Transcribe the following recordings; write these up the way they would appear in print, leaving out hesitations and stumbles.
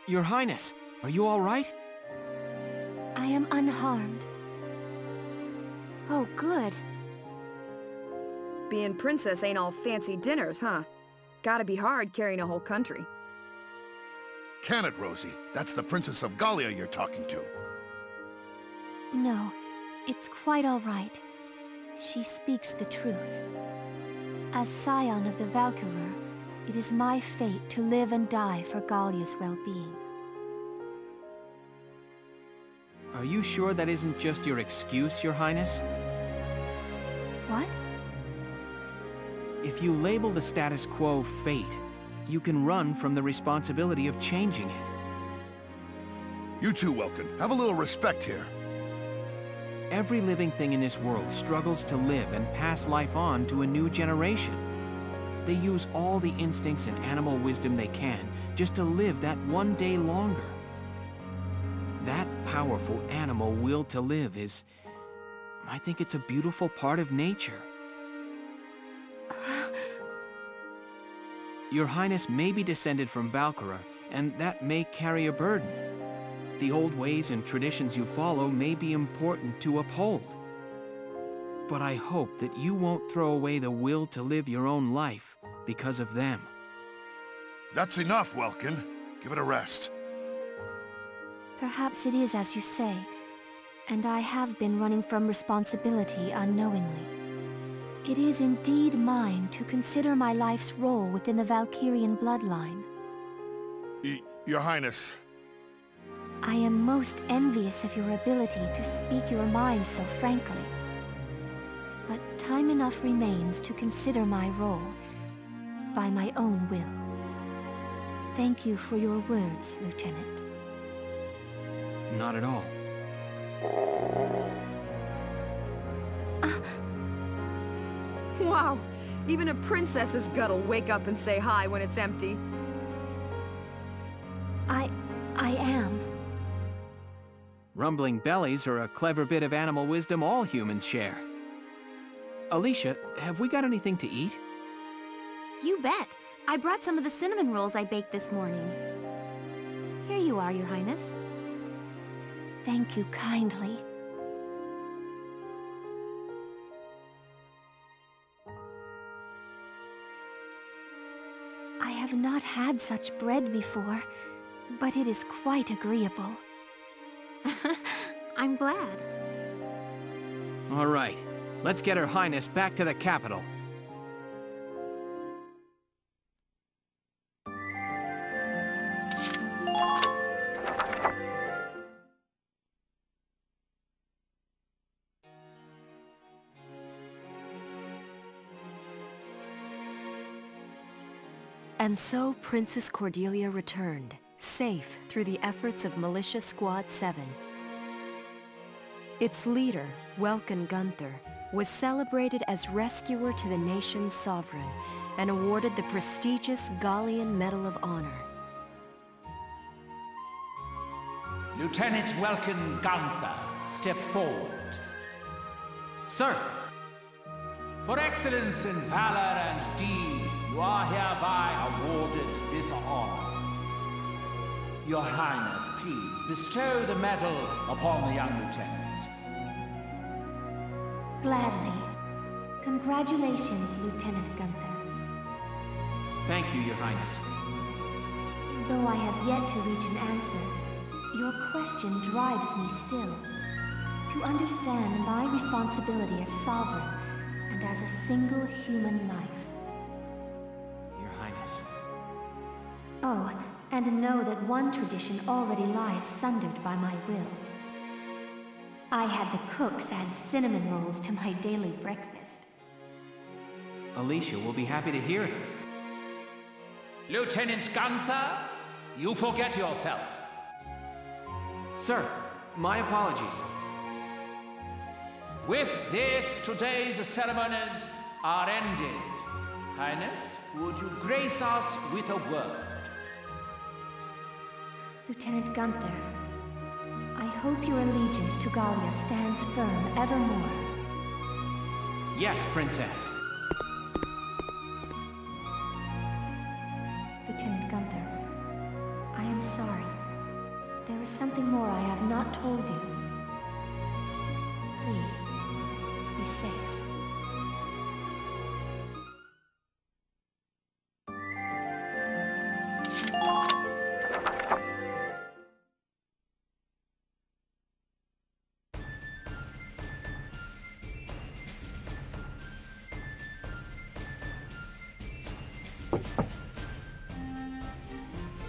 Your Highness, are you all right? I am unharmed. Oh, good. Being princess ain't all fancy dinners, huh? Gotta be hard carrying a whole country. Can it, Rosie? That's the Princess of Gallia you're talking to. No, it's quite all right. She speaks the truth. As scion of the Valkyria, it is my fate to live and die for Gallia's well-being. Are you sure that isn't just your excuse, Your Highness? What? If you label the status quo fate, you can run from the responsibility of changing it. You too, Welkin. Have a little respect here. Every living thing in this world struggles to live and pass life on to a new generation. They use all the instincts and animal wisdom they can just to live that one day longer. That powerful animal will to live is... I think it's a beautiful part of nature. Your Highness may be descended from Valkyria, and that may carry a burden. The old ways and traditions you follow may be important to uphold. But I hope that you won't throw away the will to live your own life because of them. That's enough, Welkin. Give it a rest. Perhaps it is as you say, and I have been running from responsibility unknowingly. It is indeed mine to consider my life's role within the Valkyrian bloodline. Your Highness. I am most envious of your ability to speak your mind so frankly. But time enough remains to consider my role by my own will. Thank you for your words, Lieutenant. Not at all. Wow, even a princess's gut'll wake up and say hi when it's empty. I am. Rumbling bellies are a clever bit of animal wisdom all humans share. Alicia, have we got anything to eat? You bet. I brought some of the cinnamon rolls I baked this morning. Here you are, Your Highness. Thank you kindly. I have not had such bread before, but it is quite agreeable. I'm glad. All right, let's get Her Highness back to the capital. And so Princess Cordelia returned, safe through the efforts of Militia Squad 7. Its leader, Welkin Gunther, was celebrated as rescuer to the nation's sovereign and awarded the prestigious Gallian Medal of Honor. Lieutenant Welkin Gunther, step forward. Sir, for excellence in valor and deed, you are hereby awarded this honor. Your Highness, please bestow the medal upon the young lieutenant. Gladly. Congratulations, Lieutenant Gunther. Thank you, Your Highness. Though I have yet to reach an answer, your question drives me still. To understand my responsibility as sovereign and as a single human life. Your Highness. Oh, and know that one tradition already lies sundered by my will. I had the cooks add cinnamon rolls to my daily breakfast. Alicia will be happy to hear it. Lieutenant Gunther, you forget yourself. Sir, my apologies. With this, today's ceremonies are ended. Highness, would you grace us with a word? Lieutenant Gunther, hope your allegiance to Gallia stands firm evermore. Yes, Princess. Lieutenant Gunther, I am sorry. There is something more I have not told you. Please, be safe.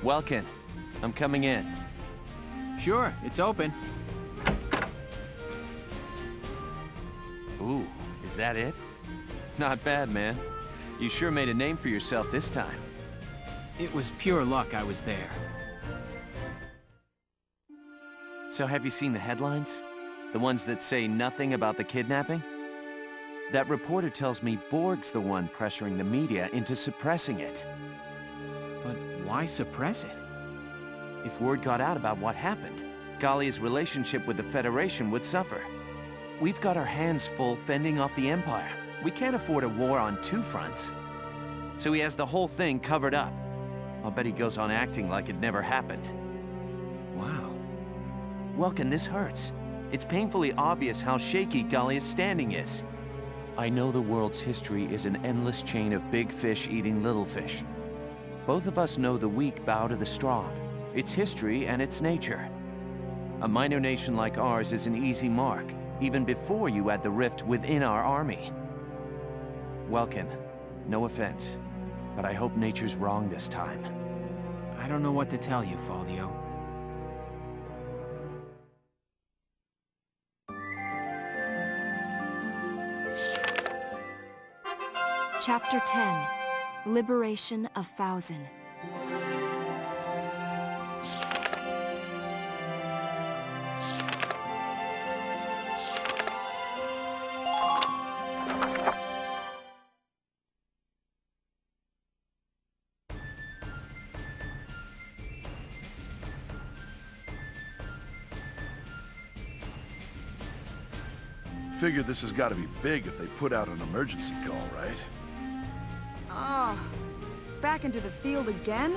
Welkin, I'm coming in. Sure, it's open. Ooh, is that it? Not bad, man. You sure made a name for yourself this time. It was pure luck I was there. So have you seen the headlines? The ones that say nothing about the kidnapping? That reporter tells me Borg's the one pressuring the media into suppressing it. But why suppress it? If word got out about what happened, Gallia's relationship with the Federation would suffer. We've got our hands full fending off the Empire. We can't afford a war on two fronts. So he has the whole thing covered up. I'll bet he goes on acting like it never happened. Wow. Welkin, this hurts. It's painfully obvious how shaky Gallia's standing is. I know the world's history is an endless chain of big fish eating little fish. Both of us know the weak bow to the strong. Its history and its nature. A minor nation like ours is an easy mark, even before you add the rift within our army. Welkin, no offense, but I hope nature's wrong this time. I don't know what to tell you, Faldio. Chapter 10. Liberation of Fauzen. Figure this has got to be big if they put out an emergency call, right? Oh, back into the field again?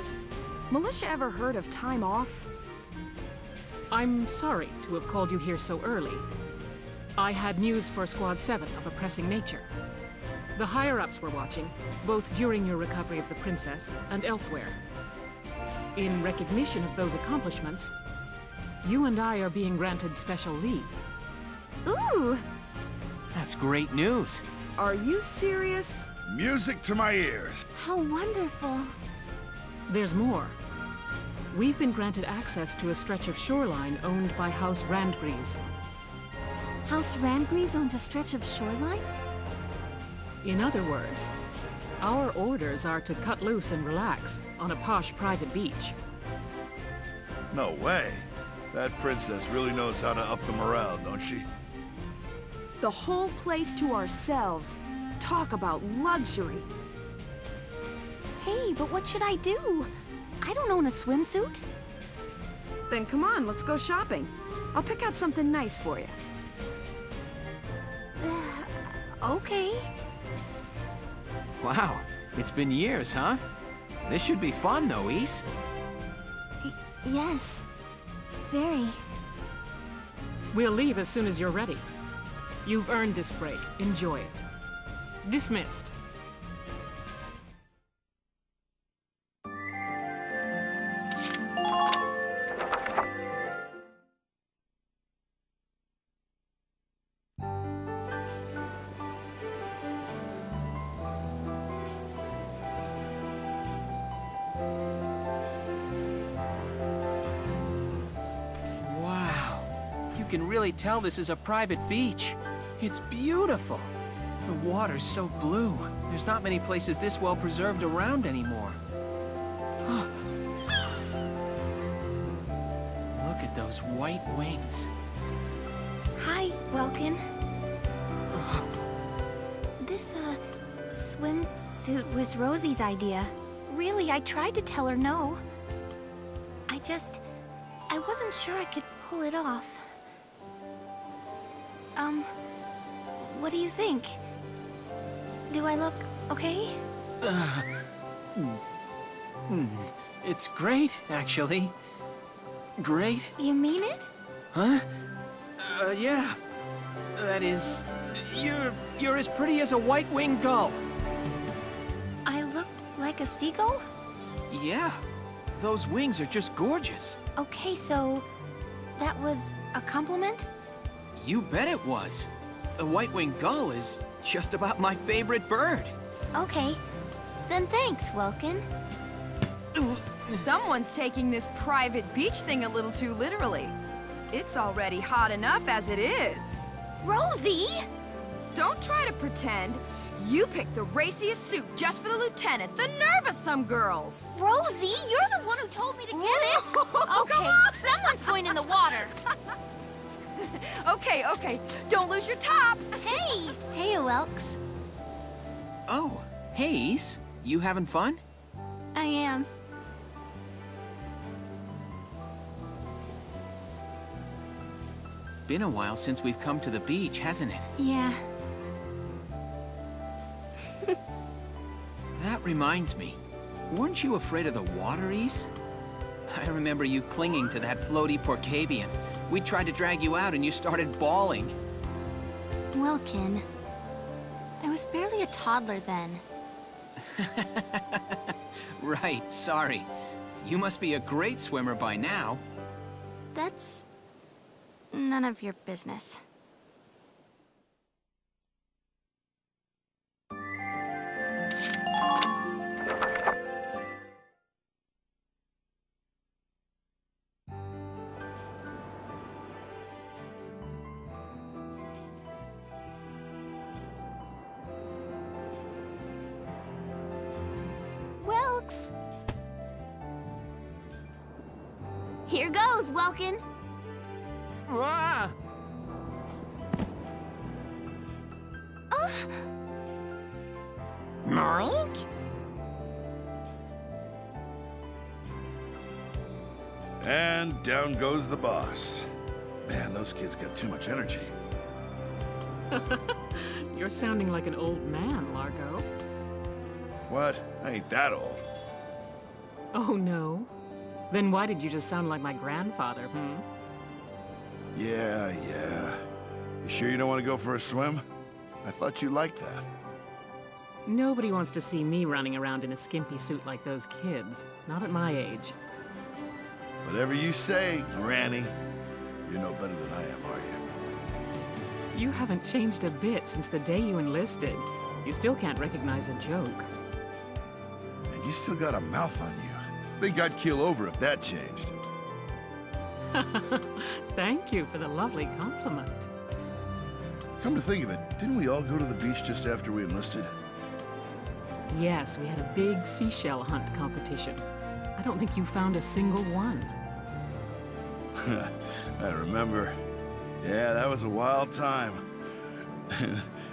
Militia ever heard of time off? I'm sorry to have called you here so early. I had news for Squad 7 of a pressing nature. The higher-ups were watching, both during your recovery of the Princess and elsewhere. In recognition of those accomplishments, you and I are being granted special leave. Ooh! That's great news. Are you serious? Music to my ears. How wonderful. There's more. We've been granted access to a stretch of shoreline owned by House Randgreaves. House Randgreaves owns a stretch of shoreline? In other words, our orders are to cut loose and relax on a posh private beach. No way. That princess really knows how to up the morale, don't she? The whole place to ourselves. Talk about luxury. Hey, but what should I do? I don't own a swimsuit. Then come on, let's go shopping. I'll pick out something nice for you. Okay. Wow, it's been years, huh? This should be fun, though, Ys. Yes. Very. We'll leave as soon as you're ready. You've earned this break. Enjoy it. Dismissed. Wow. You can really tell this is a private beach. It's beautiful. The water's so blue. There's not many places this well preserved around anymore. Look at those white wings. Hi, Welkin. This, swimsuit was Rosie's idea. Really, I tried to tell her no. I wasn't sure I could pull it off. What do you think? Do I look okay? It's great, actually. Great. You mean it? Huh? Yeah. That is... You're as pretty as a white-winged gull. I look like a seagull? Yeah. Those wings are just gorgeous. Okay, so... that was a compliment? You bet it was. The white-winged gull is just about my favorite bird. Okay. Then thanks, Welkin. Someone's taking this private beach thing a little too literally. It's already hot enough as it is. Rosie! Don't try to pretend. You picked the raciest suit just for the lieutenant. The nerve of some girls. Rosie, you're the one who told me to get it. Okay, someone's going in the water. Okay. Don't lose your top. Hey! Hey, Welks. Oh, Hayes, you having fun? I am. Been a while since we've come to the beach, hasn't it? Yeah. That reminds me. Weren't you afraid of the water, Ys? I remember you clinging to that floaty Porcavian. We tried to drag you out and you started bawling. Welkin, I was barely a toddler then. Right, sorry. You must be a great swimmer by now. That's... none of your business. Welks! Here goes, Welkin! Ah! Moink? And down goes the boss. Man, those kids got too much energy. You're sounding like an old man, Largo. What? I ain't that old. Oh, no? Then why did you just sound like my grandfather, Yeah. You sure you don't want to go for a swim? I thought you liked that. Nobody wants to see me running around in a skimpy suit like those kids. Not at my age. Whatever you say, Granny. You're no better than I am, are you? You haven't changed a bit since the day you enlisted. You still can't recognize a joke. And you still got a mouth on you. Think I'd keel over if that changed. Thank you for the lovely compliment. Come to think of it, didn't we all go to the beach just after we enlisted? Yes, we had a big seashell hunt competition. I don't think you found a single one. I remember. Yeah, that was a wild time.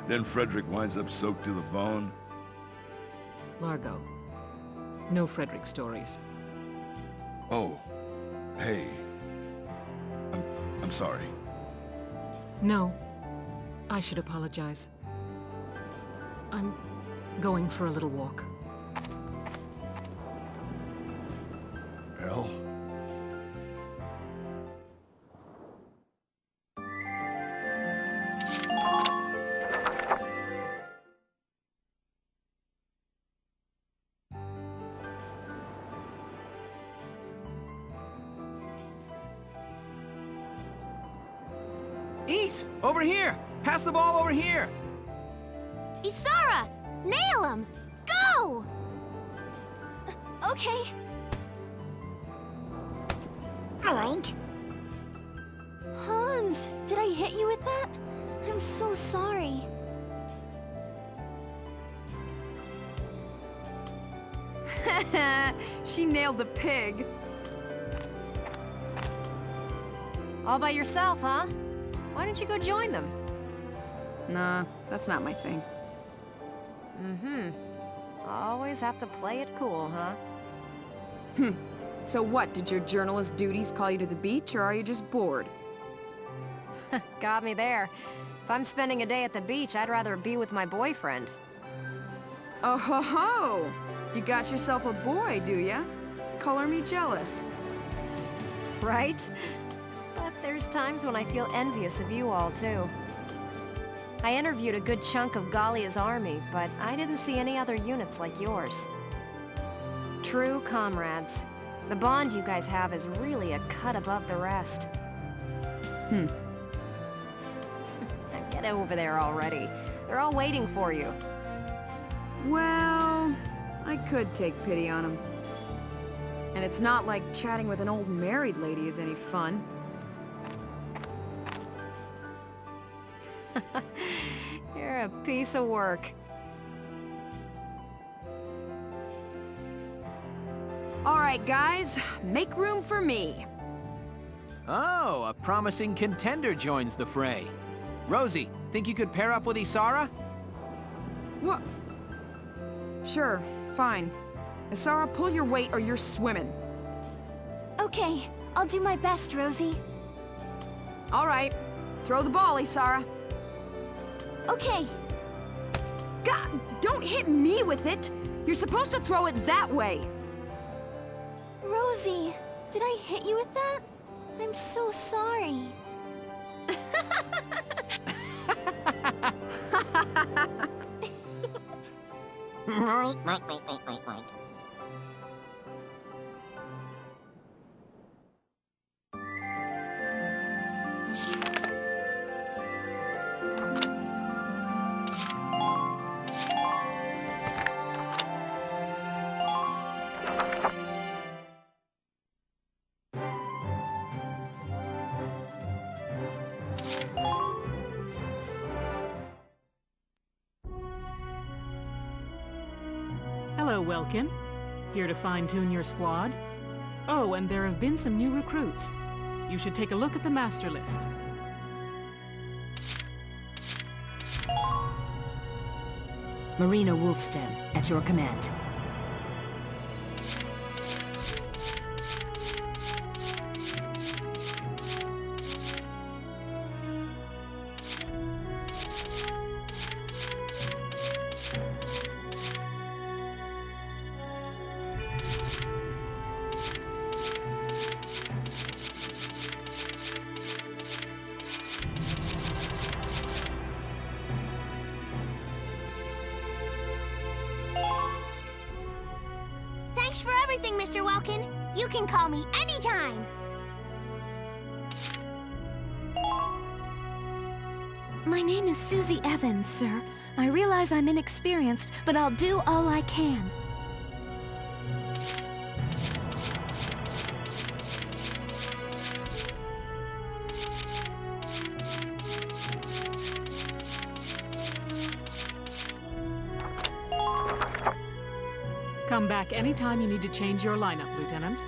Then Frederick winds up soaked to the bone. Largo. No Frederick stories. Oh. Hey. I'm sorry. No. I should apologize. I'm going for a little walk. Hell. Ys, over here! Pass the ball over here! Isara! Nail him! Go! Okay. Oink. Hans, did I hit you with that? I'm so sorry. She nailed the pig. All by yourself, huh? Why don't you go join them? Nah, that's not my thing. Always have to play it cool, huh? So what, did your journalist duties call you to the beach, or are you just bored? Got me there. If I'm spending a day at the beach, I'd rather be with my boyfriend. Oh ho ho! You got yourself a boy, do ya? Color me jealous. Right? But there's times when I feel envious of you all, too. I interviewed a good chunk of Gallia's army, but I didn't see any other units like yours. True comrades. The bond you guys have is really a cut above the rest. Get over there already. They're all waiting for you. Well, I could take pity on him. And it's not like chatting with an old married lady is any fun. You're a piece of work. All right, guys, make room for me. Oh, a promising contender joins the fray. Rosie, think you could pair up with Isara? What? Sure, fine. Isara, pull your weight or you're swimming. Okay, I'll do my best, Rosie. All right, throw the ball, Isara. Okay. God, don't hit me with it! You're supposed to throw it that way! Rosie, did I hit you with that? I'm so sorry. Right. Hello, Welkin. Here to fine-tune your squad? Oh, and there have been some new recruits. You should take a look at the master list. Marina Wolfston, at your command. Thanks for everything, Mr. Welkin. You can call me anytime. My name is Susie Evans, sir. I realize I'm inexperienced, but I'll do all I can. Come back anytime you need to change your lineup, Lieutenant.